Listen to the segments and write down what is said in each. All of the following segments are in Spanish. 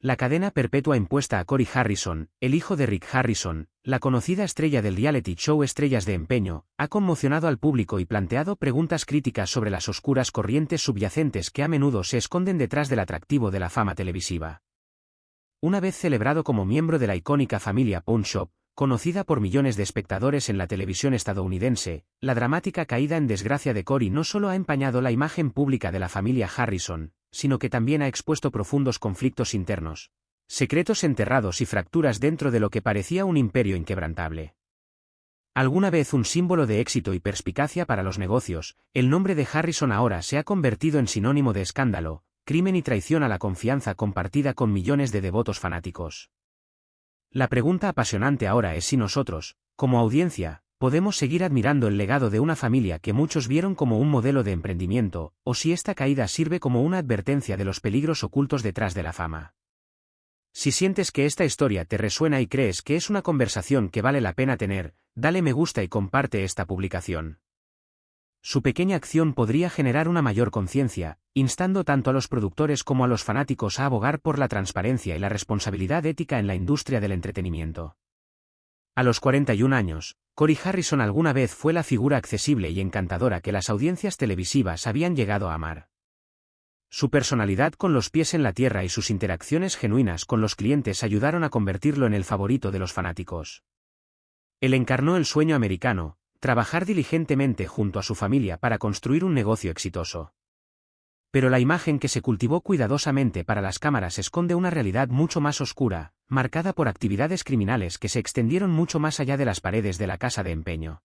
La cadena perpetua impuesta a Corey Harrison, el hijo de Rick Harrison, la conocida estrella del reality show Estrellas de Empeño, ha conmocionado al público y planteado preguntas críticas sobre las oscuras corrientes subyacentes que a menudo se esconden detrás del atractivo de la fama televisiva. Una vez celebrado como miembro de la icónica familia Pawn Shop, conocida por millones de espectadores en la televisión estadounidense, la dramática caída en desgracia de Corey no solo ha empañado la imagen pública de la familia Harrison, sino que también ha expuesto profundos conflictos internos, secretos enterrados y fracturas dentro de lo que parecía un imperio inquebrantable. Alguna vez un símbolo de éxito y perspicacia para los negocios, el nombre de Harrison ahora se ha convertido en sinónimo de escándalo, crimen y traición a la confianza compartida con millones de devotos fanáticos. La pregunta apasionante ahora es si nosotros, como audiencia, podemos seguir admirando el legado de una familia que muchos vieron como un modelo de emprendimiento, o si esta caída sirve como una advertencia de los peligros ocultos detrás de la fama. Si sientes que esta historia te resuena y crees que es una conversación que vale la pena tener, dale me gusta y comparte esta publicación. Su pequeña acción podría generar una mayor conciencia, instando tanto a los productores como a los fanáticos a abogar por la transparencia y la responsabilidad ética en la industria del entretenimiento. A los 41 años, Corey Harrison alguna vez fue la figura accesible y encantadora que las audiencias televisivas habían llegado a amar. Su personalidad con los pies en la tierra y sus interacciones genuinas con los clientes ayudaron a convertirlo en el favorito de los fanáticos. Él encarnó el sueño americano, trabajar diligentemente junto a su familia para construir un negocio exitoso. Pero la imagen que se cultivó cuidadosamente para las cámaras esconde una realidad mucho más oscura, marcada por actividades criminales que se extendieron mucho más allá de las paredes de la casa de empeño.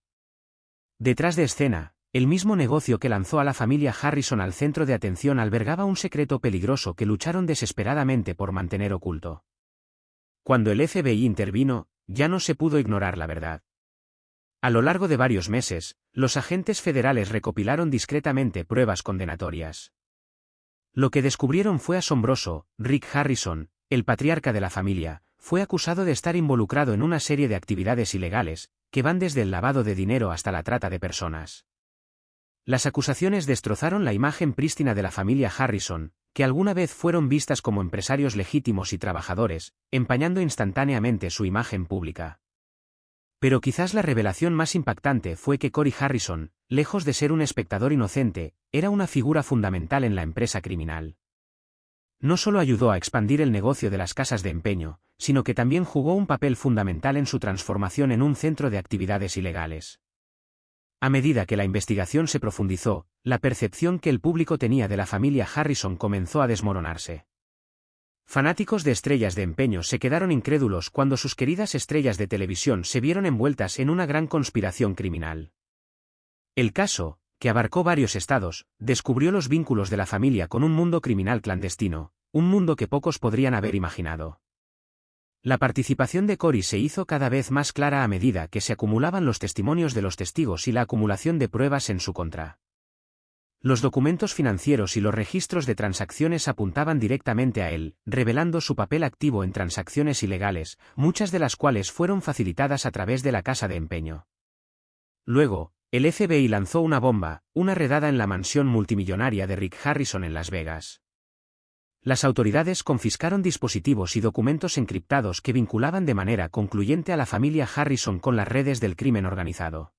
Detrás de escena, el mismo negocio que lanzó a la familia Harrison al centro de atención albergaba un secreto peligroso que lucharon desesperadamente por mantener oculto. Cuando el FBI intervino, ya no se pudo ignorar la verdad. A lo largo de varios meses, los agentes federales recopilaron discretamente pruebas condenatorias. Lo que descubrieron fue asombroso. Rick Harrison, el patriarca de la familia, fue acusado de estar involucrado en una serie de actividades ilegales, que van desde el lavado de dinero hasta la trata de personas. Las acusaciones destrozaron la imagen prístina de la familia Harrison, que alguna vez fueron vistas como empresarios legítimos y trabajadores, empañando instantáneamente su imagen pública. Pero quizás la revelación más impactante fue que Corey Harrison, lejos de ser un espectador inocente, era una figura fundamental en la empresa criminal. No solo ayudó a expandir el negocio de las casas de empeño, sino que también jugó un papel fundamental en su transformación en un centro de actividades ilegales. A medida que la investigación se profundizó, la percepción que el público tenía de la familia Harrison comenzó a desmoronarse. Fanáticos de Estrellas de Empeño se quedaron incrédulos cuando sus queridas estrellas de televisión se vieron envueltas en una gran conspiración criminal. El caso, que abarcó varios estados, descubrió los vínculos de la familia con un mundo criminal clandestino, un mundo que pocos podrían haber imaginado. La participación de Corey se hizo cada vez más clara a medida que se acumulaban los testimonios de los testigos y la acumulación de pruebas en su contra. Los documentos financieros y los registros de transacciones apuntaban directamente a él, revelando su papel activo en transacciones ilegales, muchas de las cuales fueron facilitadas a través de la casa de empeño. Luego, el FBI lanzó una bomba, una redada en la mansión multimillonaria de Rick Harrison en Las Vegas. Las autoridades confiscaron dispositivos y documentos encriptados que vinculaban de manera concluyente a la familia Harrison con las redes del crimen organizado.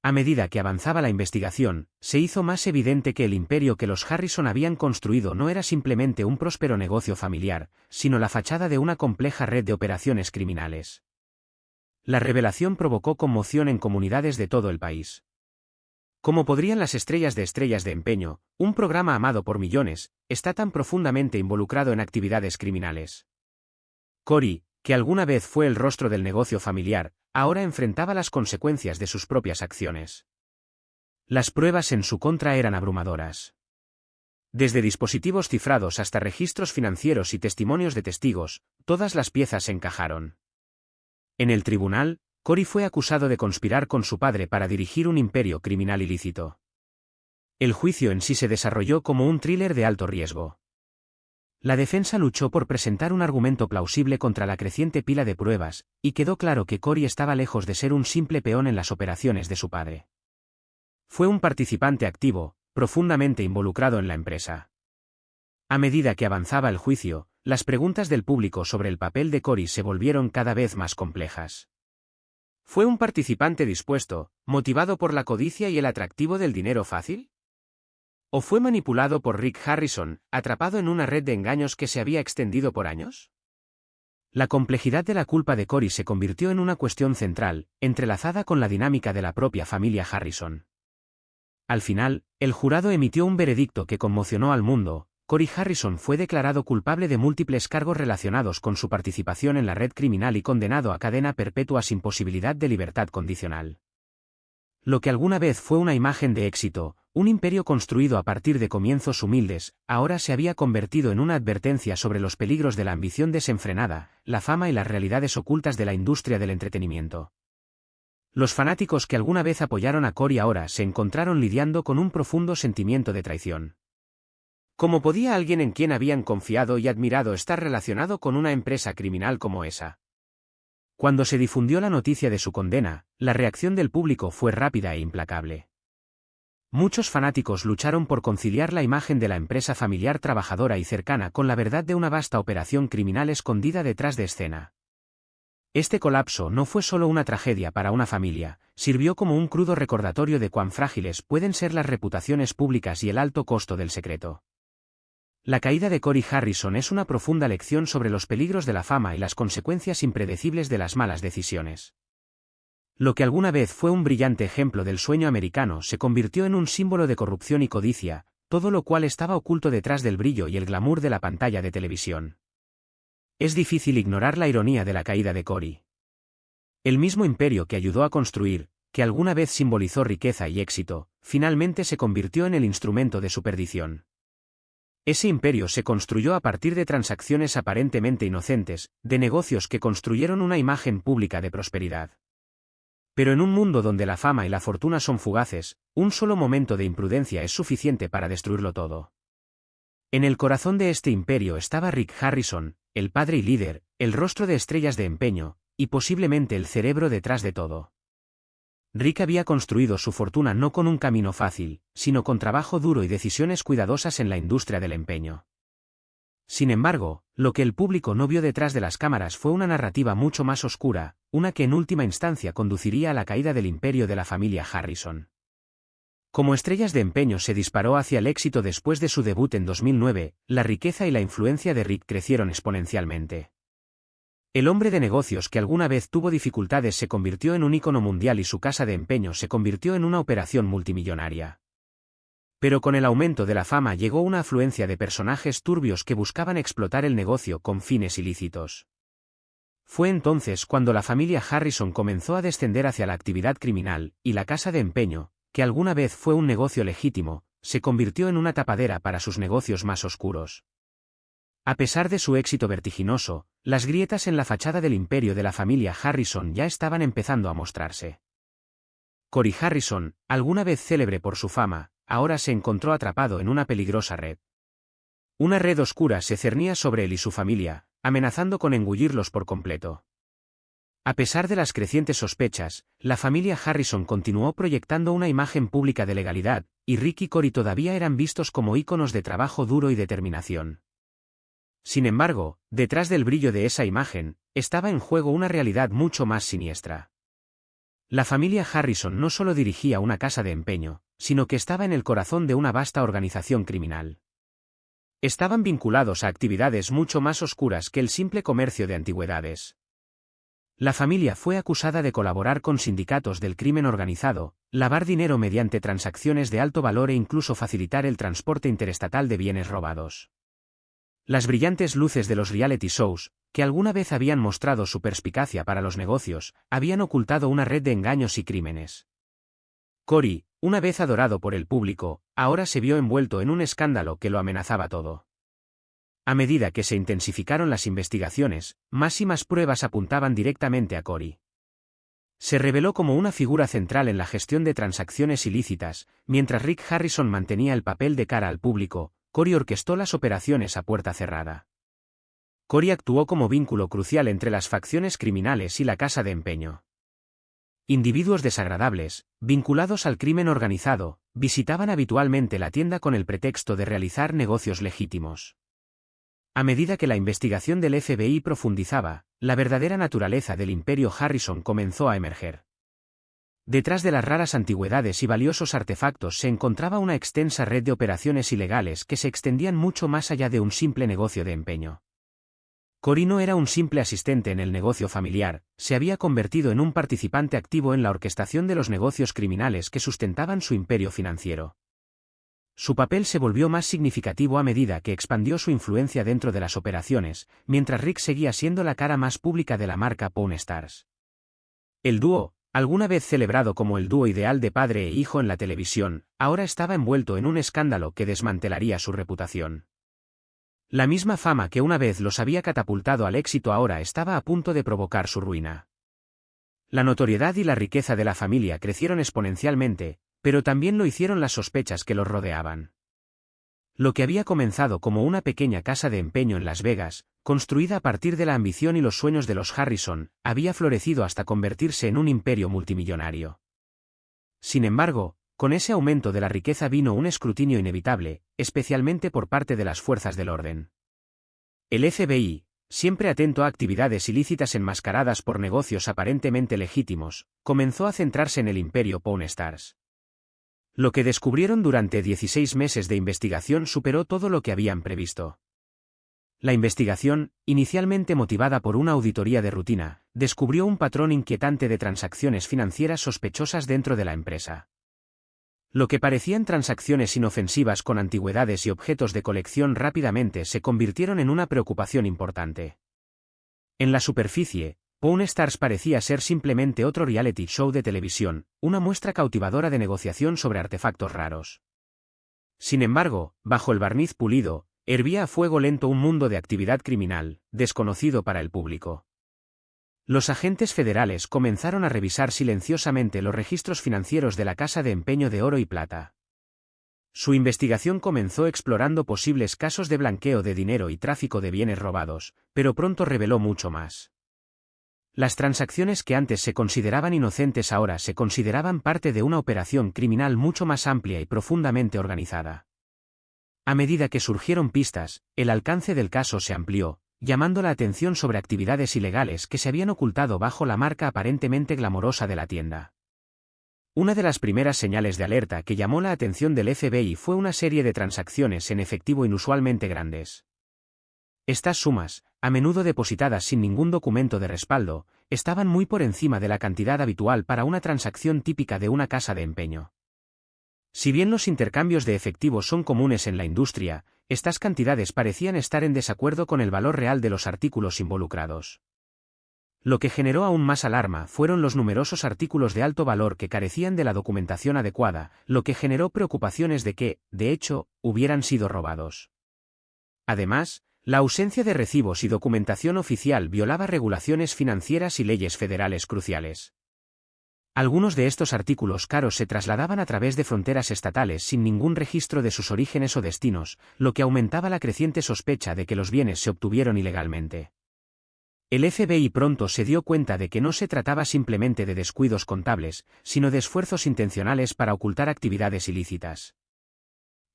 A medida que avanzaba la investigación, se hizo más evidente que el imperio que los Harrison habían construido no era simplemente un próspero negocio familiar, sino la fachada de una compleja red de operaciones criminales. La revelación provocó conmoción en comunidades de todo el país. ¿Cómo podrían las Estrellas de Empeño, un programa amado por millones, estar tan profundamente involucrado en actividades criminales? Corey, que alguna vez fue el rostro del negocio familiar, ahora enfrentaba las consecuencias de sus propias acciones. Las pruebas en su contra eran abrumadoras. Desde dispositivos cifrados hasta registros financieros y testimonios de testigos, todas las piezas encajaron. En el tribunal, Corey fue acusado de conspirar con su padre para dirigir un imperio criminal ilícito. El juicio en sí se desarrolló como un thriller de alto riesgo. La defensa luchó por presentar un argumento plausible contra la creciente pila de pruebas, y quedó claro que Corey estaba lejos de ser un simple peón en las operaciones de su padre. Fue un participante activo, profundamente involucrado en la empresa. A medida que avanzaba el juicio, las preguntas del público sobre el papel de Corey se volvieron cada vez más complejas. ¿Fue un participante dispuesto, motivado por la codicia y el atractivo del dinero fácil? ¿O fue manipulado por Rick Harrison, atrapado en una red de engaños que se había extendido por años? La complejidad de la culpa de Corey se convirtió en una cuestión central, entrelazada con la dinámica de la propia familia Harrison. Al final, el jurado emitió un veredicto que conmocionó al mundo. Corey Harrison fue declarado culpable de múltiples cargos relacionados con su participación en la red criminal y condenado a cadena perpetua sin posibilidad de libertad condicional. Lo que alguna vez fue una imagen de éxito, un imperio construido a partir de comienzos humildes, ahora se había convertido en una advertencia sobre los peligros de la ambición desenfrenada, la fama y las realidades ocultas de la industria del entretenimiento. Los fanáticos que alguna vez apoyaron a Corey ahora se encontraron lidiando con un profundo sentimiento de traición. ¿Cómo podía alguien en quien habían confiado y admirado estar relacionado con una empresa criminal como esa? Cuando se difundió la noticia de su condena, la reacción del público fue rápida e implacable. Muchos fanáticos lucharon por conciliar la imagen de la empresa familiar trabajadora y cercana con la verdad de una vasta operación criminal escondida detrás de escena. Este colapso no fue solo una tragedia para una familia, sirvió como un crudo recordatorio de cuán frágiles pueden ser las reputaciones públicas y el alto costo del secreto. La caída de Corey Harrison es una profunda lección sobre los peligros de la fama y las consecuencias impredecibles de las malas decisiones. Lo que alguna vez fue un brillante ejemplo del sueño americano se convirtió en un símbolo de corrupción y codicia, todo lo cual estaba oculto detrás del brillo y el glamour de la pantalla de televisión. Es difícil ignorar la ironía de la caída de Corey. El mismo imperio que ayudó a construir, que alguna vez simbolizó riqueza y éxito, finalmente se convirtió en el instrumento de su perdición. Ese imperio se construyó a partir de transacciones aparentemente inocentes, de negocios que construyeron una imagen pública de prosperidad. Pero en un mundo donde la fama y la fortuna son fugaces, un solo momento de imprudencia es suficiente para destruirlo todo. En el corazón de este imperio estaba Rick Harrison, el padre y líder, el rostro de estrellas de empeño, y posiblemente el cerebro detrás de todo. Rick había construido su fortuna no con un camino fácil, sino con trabajo duro y decisiones cuidadosas en la industria del empeño. Sin embargo, lo que el público no vio detrás de las cámaras fue una narrativa mucho más oscura, una que en última instancia conduciría a la caída del imperio de la familia Harrison. Como estrellas de empeño se disparó hacia el éxito después de su debut en 2009, la riqueza y la influencia de Rick crecieron exponencialmente. El hombre de negocios que alguna vez tuvo dificultades se convirtió en un ícono mundial y su casa de empeño se convirtió en una operación multimillonaria. Pero con el aumento de la fama llegó una afluencia de personajes turbios que buscaban explotar el negocio con fines ilícitos. Fue entonces cuando la familia Harrison comenzó a descender hacia la actividad criminal, y la casa de empeño, que alguna vez fue un negocio legítimo, se convirtió en una tapadera para sus negocios más oscuros. A pesar de su éxito vertiginoso, las grietas en la fachada del imperio de la familia Harrison ya estaban empezando a mostrarse. Corey Harrison, alguna vez célebre por su fama, ahora se encontró atrapado en una peligrosa red. Una red oscura se cernía sobre él y su familia, amenazando con engullirlos por completo. A pesar de las crecientes sospechas, la familia Harrison continuó proyectando una imagen pública de legalidad, y Rick y Corey todavía eran vistos como íconos de trabajo duro y determinación. Sin embargo, detrás del brillo de esa imagen, estaba en juego una realidad mucho más siniestra. La familia Harrison no solo dirigía una casa de empeño, sino que estaba en el corazón de una vasta organización criminal. Estaban vinculados a actividades mucho más oscuras que el simple comercio de antigüedades. La familia fue acusada de colaborar con sindicatos del crimen organizado, lavar dinero mediante transacciones de alto valor e incluso facilitar el transporte interestatal de bienes robados. Las brillantes luces de los reality shows, que alguna vez habían mostrado su perspicacia para los negocios, habían ocultado una red de engaños y crímenes. Corey, una vez adorado por el público, ahora se vio envuelto en un escándalo que lo amenazaba todo. A medida que se intensificaron las investigaciones, más y más pruebas apuntaban directamente a Corey. Se reveló como una figura central en la gestión de transacciones ilícitas, mientras Rick Harrison mantenía el papel de cara al público. Corey orquestó las operaciones a puerta cerrada. Corey actuó como vínculo crucial entre las facciones criminales y la casa de empeño. Individuos desagradables, vinculados al crimen organizado, visitaban habitualmente la tienda con el pretexto de realizar negocios legítimos. A medida que la investigación del FBI profundizaba, la verdadera naturaleza del imperio Harrison comenzó a emerger. Detrás de las raras antigüedades y valiosos artefactos se encontraba una extensa red de operaciones ilegales que se extendían mucho más allá de un simple negocio de empeño. Cory no era un simple asistente en el negocio familiar, se había convertido en un participante activo en la orquestación de los negocios criminales que sustentaban su imperio financiero. Su papel se volvió más significativo a medida que expandió su influencia dentro de las operaciones, mientras Rick seguía siendo la cara más pública de la marca Pawn Stars. El dúo, alguna vez celebrado como el dúo ideal de padre e hijo en la televisión, ahora estaba envuelto en un escándalo que desmantelaría su reputación. La misma fama que una vez los había catapultado al éxito ahora estaba a punto de provocar su ruina. La notoriedad y la riqueza de la familia crecieron exponencialmente, pero también lo hicieron las sospechas que los rodeaban. Lo que había comenzado como una pequeña casa de empeño en Las Vegas, construida a partir de la ambición y los sueños de los Harrison, había florecido hasta convertirse en un imperio multimillonario. Sin embargo, con ese aumento de la riqueza vino un escrutinio inevitable, especialmente por parte de las fuerzas del orden. El FBI, siempre atento a actividades ilícitas enmascaradas por negocios aparentemente legítimos, comenzó a centrarse en el imperio Pawn Stars. Lo que descubrieron durante 16 meses de investigación superó todo lo que habían previsto. La investigación, inicialmente motivada por una auditoría de rutina, descubrió un patrón inquietante de transacciones financieras sospechosas dentro de la empresa. Lo que parecían transacciones inofensivas con antigüedades y objetos de colección rápidamente se convirtieron en una preocupación importante. En la superficie, Pawn Stars parecía ser simplemente otro reality show de televisión, una muestra cautivadora de negociación sobre artefactos raros. Sin embargo, bajo el barniz pulido, hervía a fuego lento un mundo de actividad criminal, desconocido para el público. Los agentes federales comenzaron a revisar silenciosamente los registros financieros de la Casa de Empeño de Oro y Plata. Su investigación comenzó explorando posibles casos de blanqueo de dinero y tráfico de bienes robados, pero pronto reveló mucho más. Las transacciones que antes se consideraban inocentes ahora se consideraban parte de una operación criminal mucho más amplia y profundamente organizada. A medida que surgieron pistas, el alcance del caso se amplió, llamando la atención sobre actividades ilegales que se habían ocultado bajo la marca aparentemente glamorosa de la tienda. Una de las primeras señales de alerta que llamó la atención del FBI fue una serie de transacciones en efectivo inusualmente grandes. Estas sumas, a menudo depositadas sin ningún documento de respaldo, estaban muy por encima de la cantidad habitual para una transacción típica de una casa de empeño. Si bien los intercambios de efectivo son comunes en la industria, estas cantidades parecían estar en desacuerdo con el valor real de los artículos involucrados. Lo que generó aún más alarma fueron los numerosos artículos de alto valor que carecían de la documentación adecuada, lo que generó preocupaciones de que, de hecho, hubieran sido robados. Además, la ausencia de recibos y documentación oficial violaba regulaciones financieras y leyes federales cruciales. Algunos de estos artículos caros se trasladaban a través de fronteras estatales sin ningún registro de sus orígenes o destinos, lo que aumentaba la creciente sospecha de que los bienes se obtuvieron ilegalmente. El FBI pronto se dio cuenta de que no se trataba simplemente de descuidos contables, sino de esfuerzos intencionales para ocultar actividades ilícitas.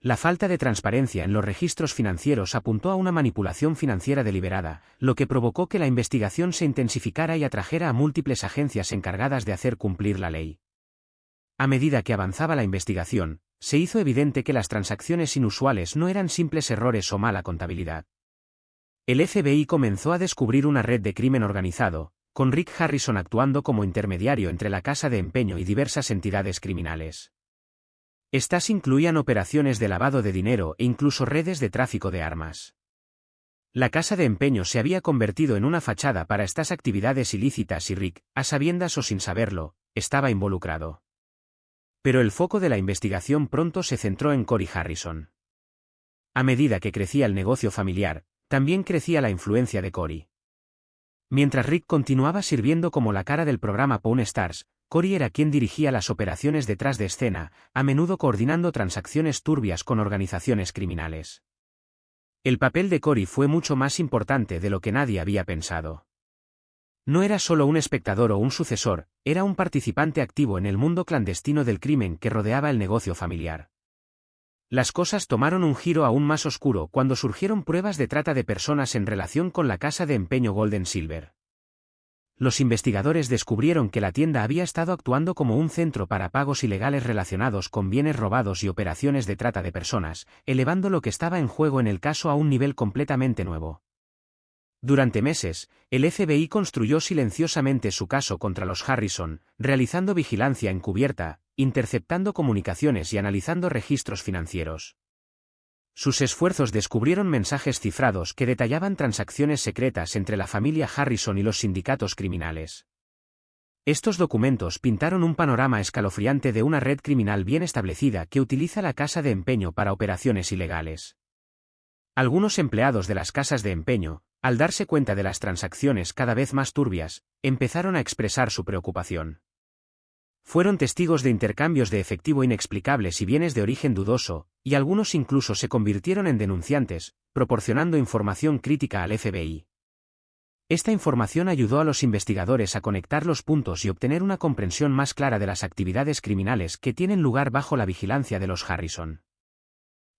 La falta de transparencia en los registros financieros apuntó a una manipulación financiera deliberada, lo que provocó que la investigación se intensificara y atrajera a múltiples agencias encargadas de hacer cumplir la ley. A medida que avanzaba la investigación, se hizo evidente que las transacciones inusuales no eran simples errores o mala contabilidad. El FBI comenzó a descubrir una red de crimen organizado, con Rick Harrison actuando como intermediario entre la casa de empeño y diversas entidades criminales. Estas incluían operaciones de lavado de dinero e incluso redes de tráfico de armas. La casa de empeño se había convertido en una fachada para estas actividades ilícitas y Rick, a sabiendas o sin saberlo, estaba involucrado. Pero el foco de la investigación pronto se centró en Cory Harrison. A medida que crecía el negocio familiar, también crecía la influencia de Cory. Mientras Rick continuaba sirviendo como la cara del programa Pawn Stars, Cory era quien dirigía las operaciones detrás de escena, a menudo coordinando transacciones turbias con organizaciones criminales. El papel de Cory fue mucho más importante de lo que nadie había pensado. No era solo un espectador o un sucesor, era un participante activo en el mundo clandestino del crimen que rodeaba el negocio familiar. Las cosas tomaron un giro aún más oscuro cuando surgieron pruebas de trata de personas en relación con la casa de empeño Golden Silver. Los investigadores descubrieron que la tienda había estado actuando como un centro para pagos ilegales relacionados con bienes robados y operaciones de trata de personas, elevando lo que estaba en juego en el caso a un nivel completamente nuevo. Durante meses, el FBI construyó silenciosamente su caso contra los Harrison, realizando vigilancia encubierta, interceptando comunicaciones y analizando registros financieros. Sus esfuerzos descubrieron mensajes cifrados que detallaban transacciones secretas entre la familia Harrison y los sindicatos criminales. Estos documentos pintaron un panorama escalofriante de una red criminal bien establecida que utiliza la casa de empeño para operaciones ilegales. Algunos empleados de las casas de empeño, al darse cuenta de las transacciones cada vez más turbias, empezaron a expresar su preocupación. Fueron testigos de intercambios de efectivo inexplicables y bienes de origen dudoso, y algunos incluso se convirtieron en denunciantes, proporcionando información crítica al FBI. Esta información ayudó a los investigadores a conectar los puntos y obtener una comprensión más clara de las actividades criminales que tienen lugar bajo la vigilancia de los Harrison.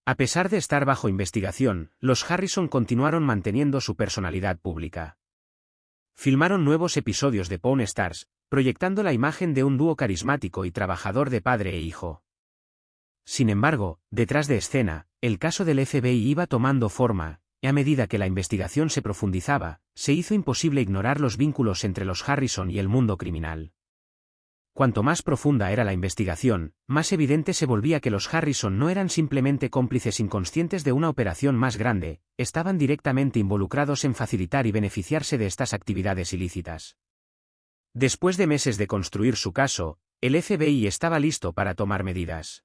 A pesar de estar bajo investigación, los Harrison continuaron manteniendo su personalidad pública. Filmaron nuevos episodios de Pawn Stars, proyectando la imagen de un dúo carismático y trabajador de padre e hijo. Sin embargo, detrás de escena, el caso del FBI iba tomando forma, y a medida que la investigación se profundizaba, se hizo imposible ignorar los vínculos entre los Harrison y el mundo criminal. Cuanto más profunda era la investigación, más evidente se volvía que los Harrison no eran simplemente cómplices inconscientes de una operación más grande, estaban directamente involucrados en facilitar y beneficiarse de estas actividades ilícitas. Después de meses de construir su caso, el FBI estaba listo para tomar medidas.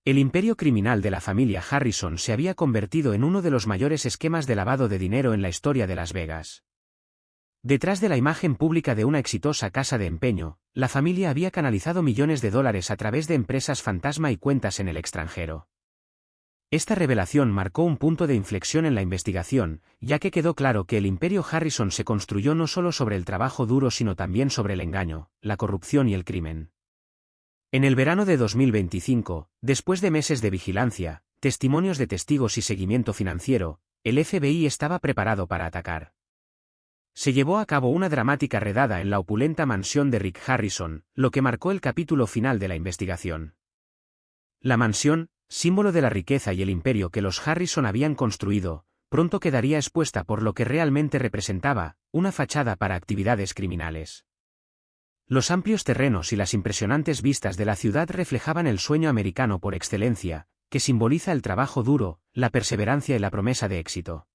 El imperio criminal de la familia Harrison se había convertido en uno de los mayores esquemas de lavado de dinero en la historia de Las Vegas. Detrás de la imagen pública de una exitosa casa de empeño, la familia había canalizado millones de dólares a través de empresas fantasma y cuentas en el extranjero. Esta revelación marcó un punto de inflexión en la investigación, ya que quedó claro que el imperio Harrison se construyó no solo sobre el trabajo duro sino también sobre el engaño, la corrupción y el crimen. En el verano de 2025, después de meses de vigilancia, testimonios de testigos y seguimiento financiero, el FBI estaba preparado para atacar. Se llevó a cabo una dramática redada en la opulenta mansión de Rick Harrison, lo que marcó el capítulo final de la investigación. La mansión, símbolo de la riqueza y el imperio que los Harrison habían construido, pronto quedaría expuesta por lo que realmente representaba, una fachada para actividades criminales. Los amplios terrenos y las impresionantes vistas de la ciudad reflejaban el sueño americano por excelencia, que simboliza el trabajo duro, la perseverancia y la promesa de éxito.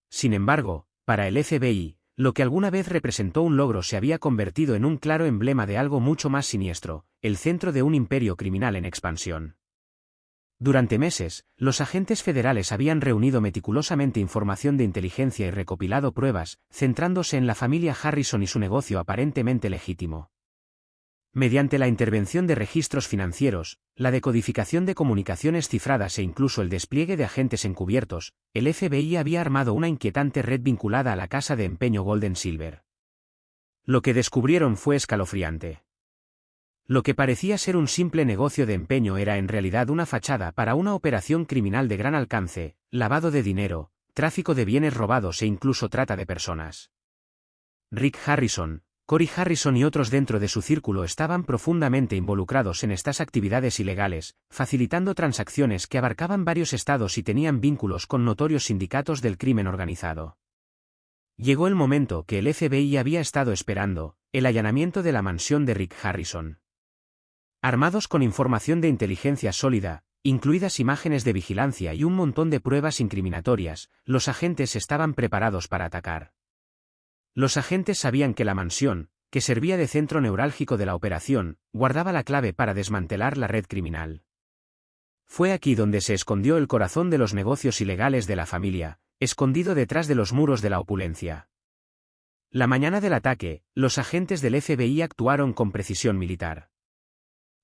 Sin embargo, para el FBI, lo que alguna vez representó un logro se había convertido en un claro emblema de algo mucho más siniestro, el centro de un imperio criminal en expansión. Durante meses, los agentes federales habían reunido meticulosamente información de inteligencia y recopilado pruebas, centrándose en la familia Harrison y su negocio aparentemente legítimo. Mediante la intervención de registros financieros, la decodificación de comunicaciones cifradas e incluso el despliegue de agentes encubiertos, el FBI había armado una inquietante red vinculada a la casa de empeño Golden Silver. Lo que descubrieron fue escalofriante. Lo que parecía ser un simple negocio de empeño era en realidad una fachada para una operación criminal de gran alcance, lavado de dinero, tráfico de bienes robados e incluso trata de personas. Rick Harrison, Corey Harrison y otros dentro de su círculo estaban profundamente involucrados en estas actividades ilegales, facilitando transacciones que abarcaban varios estados y tenían vínculos con notorios sindicatos del crimen organizado. Llegó el momento que el FBI había estado esperando, el allanamiento de la mansión de Rick Harrison. Armados con información de inteligencia sólida, incluidas imágenes de vigilancia y un montón de pruebas incriminatorias, los agentes estaban preparados para atacar. Los agentes sabían que la mansión, que servía de centro neurálgico de la operación, guardaba la clave para desmantelar la red criminal. Fue aquí donde se escondió el corazón de los negocios ilegales de la familia, escondido detrás de los muros de la opulencia. La mañana del ataque, los agentes del FBI actuaron con precisión militar.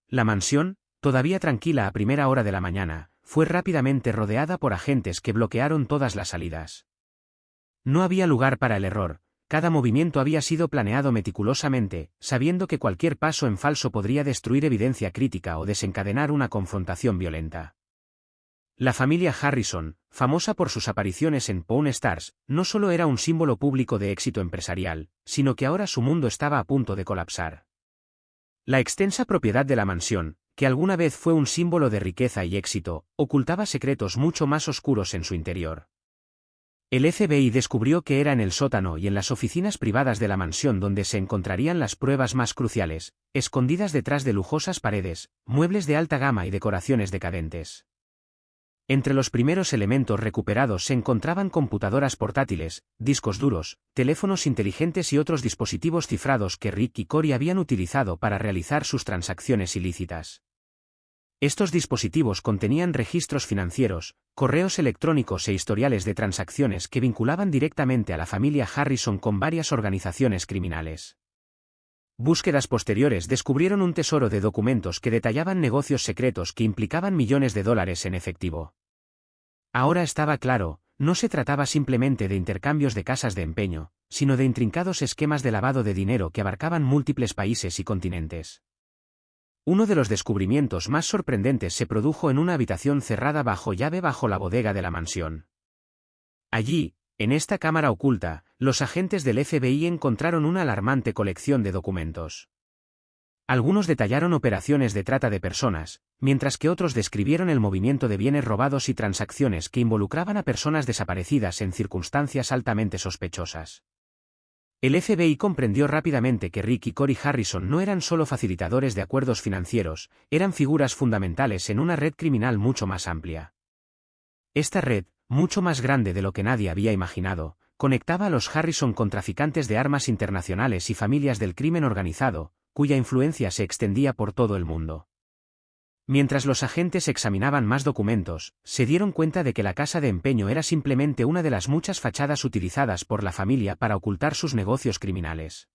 La mansión, todavía tranquila a primera hora de la mañana, fue rápidamente rodeada por agentes que bloquearon todas las salidas. No había lugar para el error. Cada movimiento había sido planeado meticulosamente, sabiendo que cualquier paso en falso podría destruir evidencia crítica o desencadenar una confrontación violenta. La familia Harrison, famosa por sus apariciones en Pawn Stars, no solo era un símbolo público de éxito empresarial, sino que ahora su mundo estaba a punto de colapsar. La extensa propiedad de la mansión, que alguna vez fue un símbolo de riqueza y éxito, ocultaba secretos mucho más oscuros en su interior. El FBI descubrió que era en el sótano y en las oficinas privadas de la mansión donde se encontrarían las pruebas más cruciales, escondidas detrás de lujosas paredes, muebles de alta gama y decoraciones decadentes. Entre los primeros elementos recuperados se encontraban computadoras portátiles, discos duros, teléfonos inteligentes y otros dispositivos cifrados que Rick y Cory habían utilizado para realizar sus transacciones ilícitas. Estos dispositivos contenían registros financieros, correos electrónicos e historiales de transacciones que vinculaban directamente a la familia Harrison con varias organizaciones criminales. Búsquedas posteriores descubrieron un tesoro de documentos que detallaban negocios secretos que implicaban millones de dólares en efectivo. Ahora estaba claro, no se trataba simplemente de intercambios de casas de empeño, sino de intrincados esquemas de lavado de dinero que abarcaban múltiples países y continentes. Uno de los descubrimientos más sorprendentes se produjo en una habitación cerrada bajo llave bajo la bodega de la mansión. Allí, en esta cámara oculta, los agentes del FBI encontraron una alarmante colección de documentos. Algunos detallaron operaciones de trata de personas, mientras que otros describieron el movimiento de bienes robados y transacciones que involucraban a personas desaparecidas en circunstancias altamente sospechosas. El FBI comprendió rápidamente que Rick y Cory Harrison no eran solo facilitadores de acuerdos financieros, eran figuras fundamentales en una red criminal mucho más amplia. Esta red, mucho más grande de lo que nadie había imaginado, conectaba a los Harrison con traficantes de armas internacionales y familias del crimen organizado, cuya influencia se extendía por todo el mundo. Mientras los agentes examinaban más documentos, se dieron cuenta de que la casa de empeño era simplemente una de las muchas fachadas utilizadas por la familia para ocultar sus negocios criminales.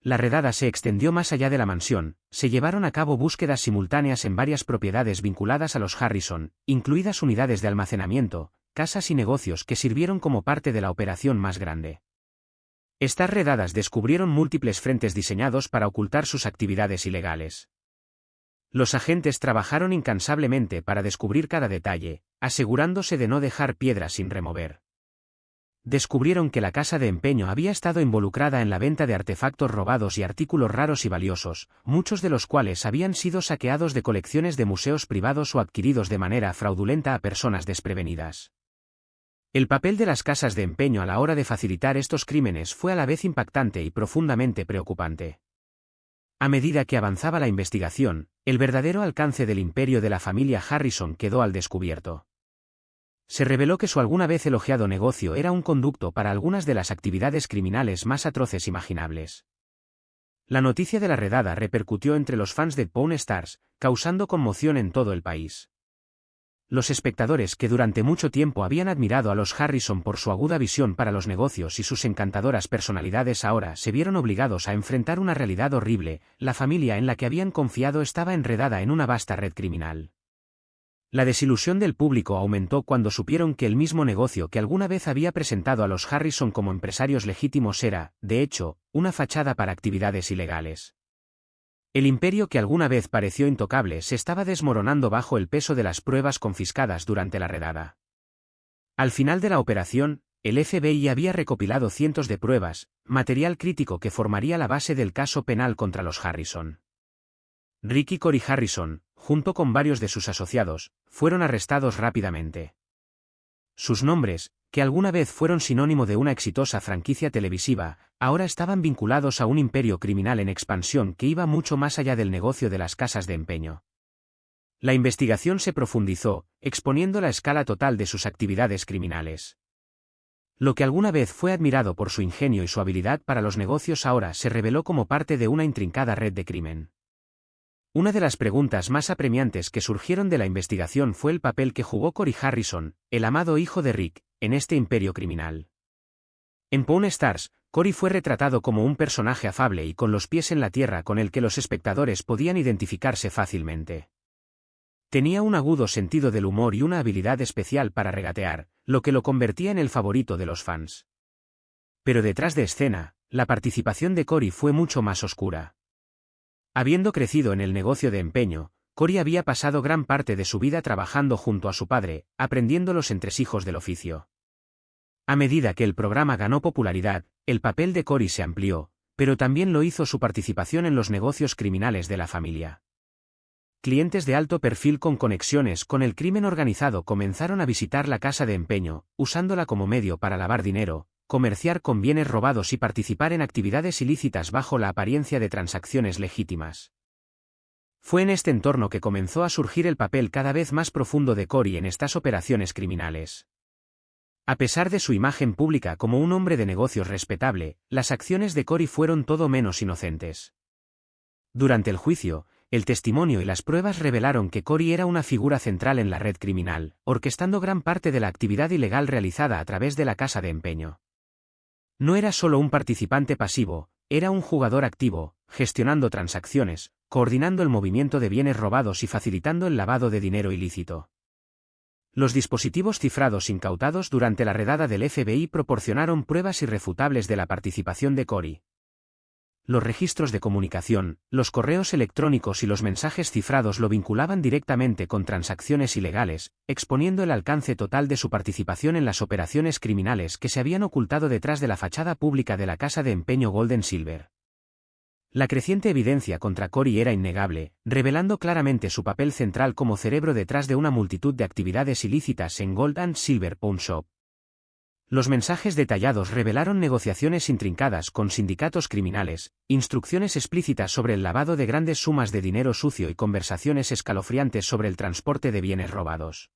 La redada se extendió más allá de la mansión, se llevaron a cabo búsquedas simultáneas en varias propiedades vinculadas a los Harrison, incluidas unidades de almacenamiento, casas y negocios que sirvieron como parte de la operación más grande. Estas redadas descubrieron múltiples frentes diseñados para ocultar sus actividades ilegales. Los agentes trabajaron incansablemente para descubrir cada detalle, asegurándose de no dejar piedras sin remover. Descubrieron que la casa de empeño había estado involucrada en la venta de artefactos robados y artículos raros y valiosos, muchos de los cuales habían sido saqueados de colecciones de museos privados o adquiridos de manera fraudulenta a personas desprevenidas. El papel de las casas de empeño a la hora de facilitar estos crímenes fue a la vez impactante y profundamente preocupante. A medida que avanzaba la investigación, el verdadero alcance del imperio de la familia Harrison quedó al descubierto. Se reveló que su alguna vez elogiado negocio era un conducto para algunas de las actividades criminales más atroces imaginables. La noticia de la redada repercutió entre los fans de Pawn Stars, causando conmoción en todo el país. Los espectadores que durante mucho tiempo habían admirado a los Harrison por su aguda visión para los negocios y sus encantadoras personalidades ahora se vieron obligados a enfrentar una realidad horrible: la familia en la que habían confiado estaba enredada en una vasta red criminal. La desilusión del público aumentó cuando supieron que el mismo negocio que alguna vez había presentado a los Harrison como empresarios legítimos era, de hecho, una fachada para actividades ilegales. El imperio que alguna vez pareció intocable se estaba desmoronando bajo el peso de las pruebas confiscadas durante la redada. Al final de la operación, el FBI había recopilado cientos de pruebas, material crítico que formaría la base del caso penal contra los Harrison. Rick y Cory Harrison, junto con varios de sus asociados, fueron arrestados rápidamente. Sus nombres, que alguna vez fueron sinónimo de una exitosa franquicia televisiva, ahora estaban vinculados a un imperio criminal en expansión que iba mucho más allá del negocio de las casas de empeño. La investigación se profundizó, exponiendo la escala total de sus actividades criminales. Lo que alguna vez fue admirado por su ingenio y su habilidad para los negocios ahora se reveló como parte de una intrincada red de crimen. Una de las preguntas más apremiantes que surgieron de la investigación fue el papel que jugó Cory Harrison, el amado hijo de Rick, en este imperio criminal. En Pawn Stars, Cory fue retratado como un personaje afable y con los pies en la tierra con el que los espectadores podían identificarse fácilmente. Tenía un agudo sentido del humor y una habilidad especial para regatear, lo que lo convertía en el favorito de los fans. Pero detrás de escena, la participación de Cory fue mucho más oscura. Habiendo crecido en el negocio de empeño, Cory había pasado gran parte de su vida trabajando junto a su padre, aprendiendo los entresijos del oficio. A medida que el programa ganó popularidad, el papel de Cory se amplió, pero también lo hizo su participación en los negocios criminales de la familia. Clientes de alto perfil con conexiones con el crimen organizado comenzaron a visitar la casa de empeño, usándola como medio para lavar dinero, comerciar con bienes robados y participar en actividades ilícitas bajo la apariencia de transacciones legítimas. Fue en este entorno que comenzó a surgir el papel cada vez más profundo de Cory en estas operaciones criminales. A pesar de su imagen pública como un hombre de negocios respetable, las acciones de Cory fueron todo menos inocentes. Durante el juicio, el testimonio y las pruebas revelaron que Cory era una figura central en la red criminal, orquestando gran parte de la actividad ilegal realizada a través de la casa de empeño. No era solo un participante pasivo, era un jugador activo, gestionando transacciones, coordinando el movimiento de bienes robados y facilitando el lavado de dinero ilícito. Los dispositivos cifrados incautados durante la redada del FBI proporcionaron pruebas irrefutables de la participación de Cory. Los registros de comunicación, los correos electrónicos y los mensajes cifrados lo vinculaban directamente con transacciones ilegales, exponiendo el alcance total de su participación en las operaciones criminales que se habían ocultado detrás de la fachada pública de la casa de empeño Gold & Silver. La creciente evidencia contra Cory era innegable, revelando claramente su papel central como cerebro detrás de una multitud de actividades ilícitas en Gold & Silver Pawn Shop. Los mensajes detallados revelaron negociaciones intrincadas con sindicatos criminales, instrucciones explícitas sobre el lavado de grandes sumas de dinero sucio y conversaciones escalofriantes sobre el transporte de bienes robados.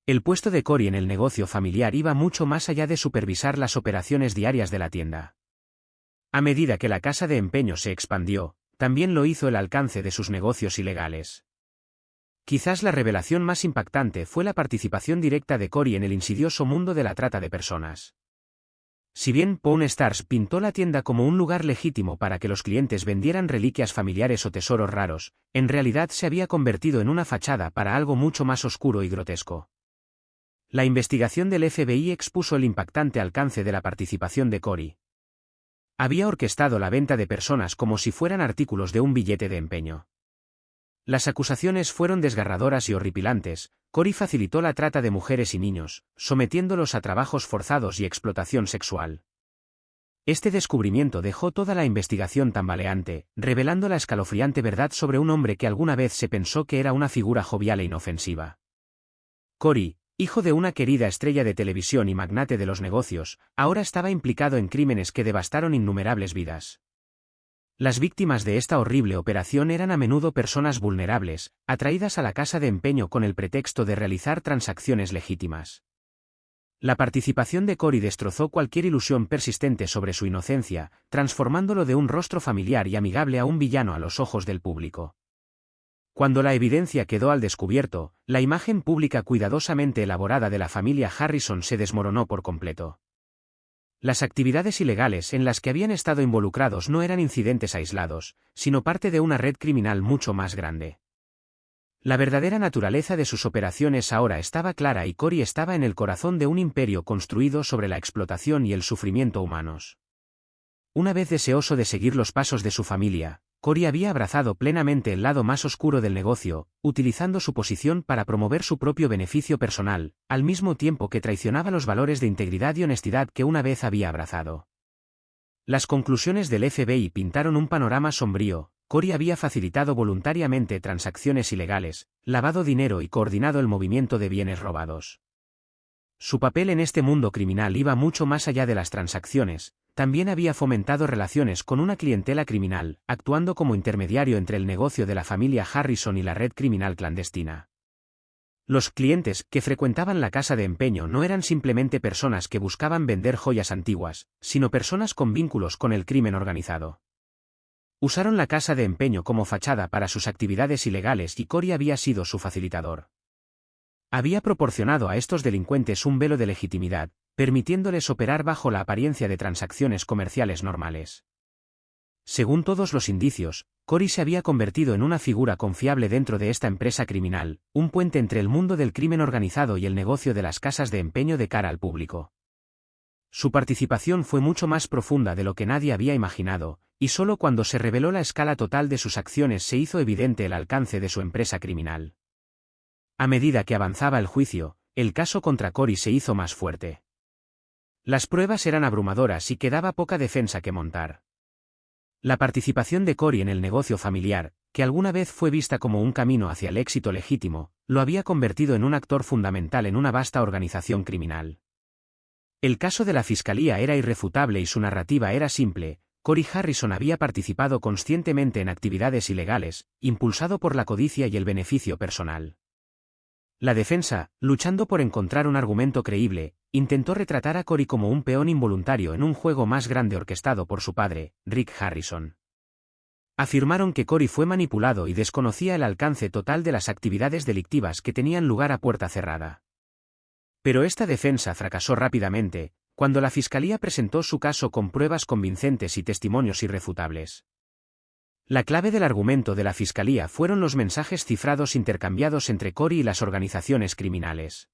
El puesto de Cory en el negocio familiar iba mucho más allá de supervisar las operaciones diarias de la tienda. A medida que la casa de empeño se expandió, también lo hizo el alcance de sus negocios ilegales. Quizás la revelación más impactante fue la participación directa de Cory en el insidioso mundo de la trata de personas. Si bien Pawn Stars pintó la tienda como un lugar legítimo para que los clientes vendieran reliquias familiares o tesoros raros, en realidad se había convertido en una fachada para algo mucho más oscuro y grotesco. La investigación del FBI expuso el impactante alcance de la participación de Cory. Había orquestado la venta de personas como si fueran artículos de un billete de empeño. Las acusaciones fueron desgarradoras y horripilantes. Cory facilitó la trata de mujeres y niños, sometiéndolos a trabajos forzados y explotación sexual. Este descubrimiento dejó toda la investigación tambaleante, revelando la escalofriante verdad sobre un hombre que alguna vez se pensó que era una figura jovial e inofensiva. Cory, hijo de una querida estrella de televisión y magnate de los negocios, ahora estaba implicado en crímenes que devastaron innumerables vidas. Las víctimas de esta horrible operación eran a menudo personas vulnerables, atraídas a la casa de empeño con el pretexto de realizar transacciones legítimas. La participación de Cory destrozó cualquier ilusión persistente sobre su inocencia, transformándolo de un rostro familiar y amigable a un villano a los ojos del público. Cuando la evidencia quedó al descubierto, la imagen pública cuidadosamente elaborada de la familia Harrison se desmoronó por completo. Las actividades ilegales en las que habían estado involucrados no eran incidentes aislados, sino parte de una red criminal mucho más grande. La verdadera naturaleza de sus operaciones ahora estaba clara y Cory estaba en el corazón de un imperio construido sobre la explotación y el sufrimiento humanos. Una vez deseoso de seguir los pasos de su familia, Cory había abrazado plenamente el lado más oscuro del negocio, utilizando su posición para promover su propio beneficio personal, al mismo tiempo que traicionaba los valores de integridad y honestidad que una vez había abrazado. Las conclusiones del FBI pintaron un panorama sombrío. Cory había facilitado voluntariamente transacciones ilegales, lavado dinero y coordinado el movimiento de bienes robados. Su papel en este mundo criminal iba mucho más allá de las transacciones. También había fomentado relaciones con una clientela criminal, actuando como intermediario entre el negocio de la familia Harrison y la red criminal clandestina. Los clientes que frecuentaban la casa de empeño no eran simplemente personas que buscaban vender joyas antiguas, sino personas con vínculos con el crimen organizado. Usaron la casa de empeño como fachada para sus actividades ilegales y Cory había sido su facilitador. Había proporcionado a estos delincuentes un velo de legitimidad, permitiéndoles operar bajo la apariencia de transacciones comerciales normales. Según todos los indicios, Cory se había convertido en una figura confiable dentro de esta empresa criminal, un puente entre el mundo del crimen organizado y el negocio de las casas de empeño de cara al público. Su participación fue mucho más profunda de lo que nadie había imaginado, y solo cuando se reveló la escala total de sus acciones se hizo evidente el alcance de su empresa criminal. A medida que avanzaba el juicio, el caso contra Corey se hizo más fuerte. Las pruebas eran abrumadoras y quedaba poca defensa que montar. La participación de Corey en el negocio familiar, que alguna vez fue vista como un camino hacia el éxito legítimo, lo había convertido en un actor fundamental en una vasta organización criminal. El caso de la fiscalía era irrefutable y su narrativa era simple: Corey Harrison había participado conscientemente en actividades ilegales, impulsado por la codicia y el beneficio personal. La defensa, luchando por encontrar un argumento creíble, intentó retratar a Corey como un peón involuntario en un juego más grande orquestado por su padre, Rick Harrison. Afirmaron que Corey fue manipulado y desconocía el alcance total de las actividades delictivas que tenían lugar a puerta cerrada. Pero esta defensa fracasó rápidamente, cuando la fiscalía presentó su caso con pruebas convincentes y testimonios irrefutables. La clave del argumento de la fiscalía fueron los mensajes cifrados intercambiados entre Corey y las organizaciones criminales.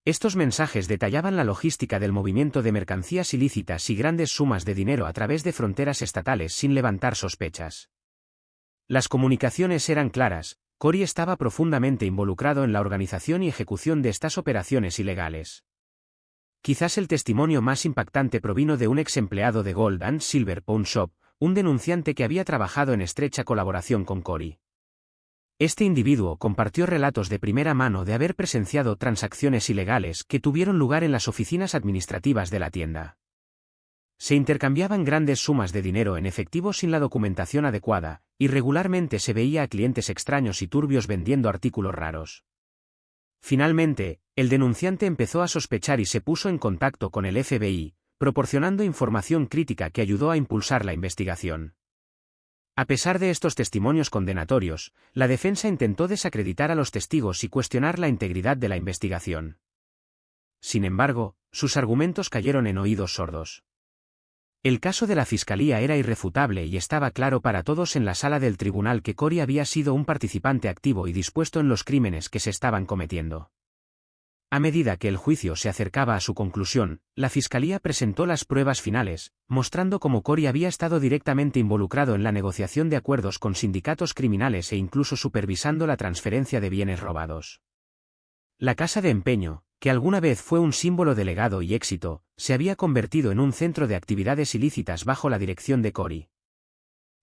Estos mensajes detallaban la logística del movimiento de mercancías ilícitas y grandes sumas de dinero a través de fronteras estatales sin levantar sospechas. Las comunicaciones eran claras: Corey estaba profundamente involucrado en la organización y ejecución de estas operaciones ilegales. Quizás el testimonio más impactante provino de un ex empleado de Gold and Silver Pawn Shop, un denunciante que había trabajado en estrecha colaboración con Corey. Este individuo compartió relatos de primera mano de haber presenciado transacciones ilegales que tuvieron lugar en las oficinas administrativas de la tienda. Se intercambiaban grandes sumas de dinero en efectivo sin la documentación adecuada, y regularmente se veía a clientes extraños y turbios vendiendo artículos raros. Finalmente, el denunciante empezó a sospechar y se puso en contacto con el FBI, proporcionando información crítica que ayudó a impulsar la investigación. A pesar de estos testimonios condenatorios, la defensa intentó desacreditar a los testigos y cuestionar la integridad de la investigación. Sin embargo, sus argumentos cayeron en oídos sordos. El caso de la fiscalía era irrefutable y estaba claro para todos en la sala del tribunal que Corey había sido un participante activo y dispuesto en los crímenes que se estaban cometiendo. A medida que el juicio se acercaba a su conclusión, la fiscalía presentó las pruebas finales, mostrando cómo Corey había estado directamente involucrado en la negociación de acuerdos con sindicatos criminales e incluso supervisando la transferencia de bienes robados. La casa de empeño, que alguna vez fue un símbolo de legado y éxito, se había convertido en un centro de actividades ilícitas bajo la dirección de Corey.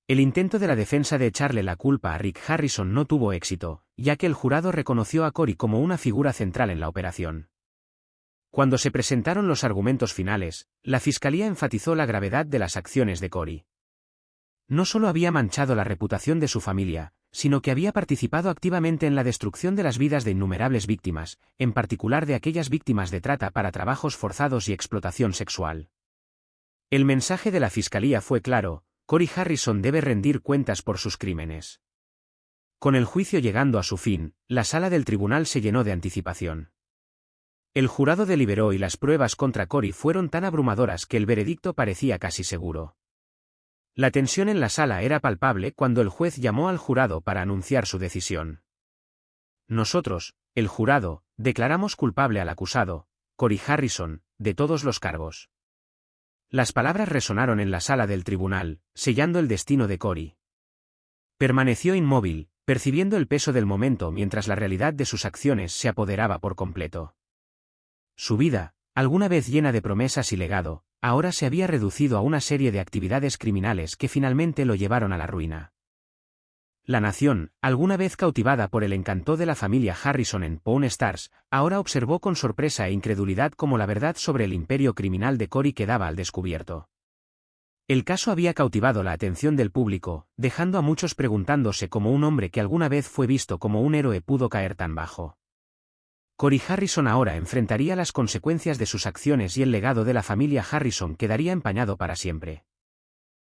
El intento de la defensa de echarle la culpa a Rick Harrison no tuvo éxito, ya que el jurado reconoció a Corey como una figura central en la operación. Cuando se presentaron los argumentos finales, la fiscalía enfatizó la gravedad de las acciones de Corey. No solo había manchado la reputación de su familia, sino que había participado activamente en la destrucción de las vidas de innumerables víctimas, en particular de aquellas víctimas de trata para trabajos forzados y explotación sexual. El mensaje de la fiscalía fue claro: Corey Harrison debe rendir cuentas por sus crímenes. Con el juicio llegando a su fin, la sala del tribunal se llenó de anticipación. El jurado deliberó y las pruebas contra Corey fueron tan abrumadoras que el veredicto parecía casi seguro. La tensión en la sala era palpable cuando el juez llamó al jurado para anunciar su decisión. Nosotros, el jurado, declaramos culpable al acusado, Corey Harrison, de todos los cargos. Las palabras resonaron en la sala del tribunal, sellando el destino de Corey. Permaneció inmóvil, percibiendo el peso del momento mientras la realidad de sus acciones se apoderaba por completo. Su vida, alguna vez llena de promesas y legado, ahora se había reducido a una serie de actividades criminales que finalmente lo llevaron a la ruina. La nación, alguna vez cautivada por el encanto de la familia Harrison en Pawn Stars, ahora observó con sorpresa e incredulidad cómo la verdad sobre el imperio criminal de Corey quedaba al descubierto. El caso había cautivado la atención del público, dejando a muchos preguntándose cómo un hombre que alguna vez fue visto como un héroe pudo caer tan bajo. Corey Harrison ahora enfrentaría las consecuencias de sus acciones y el legado de la familia Harrison quedaría empañado para siempre.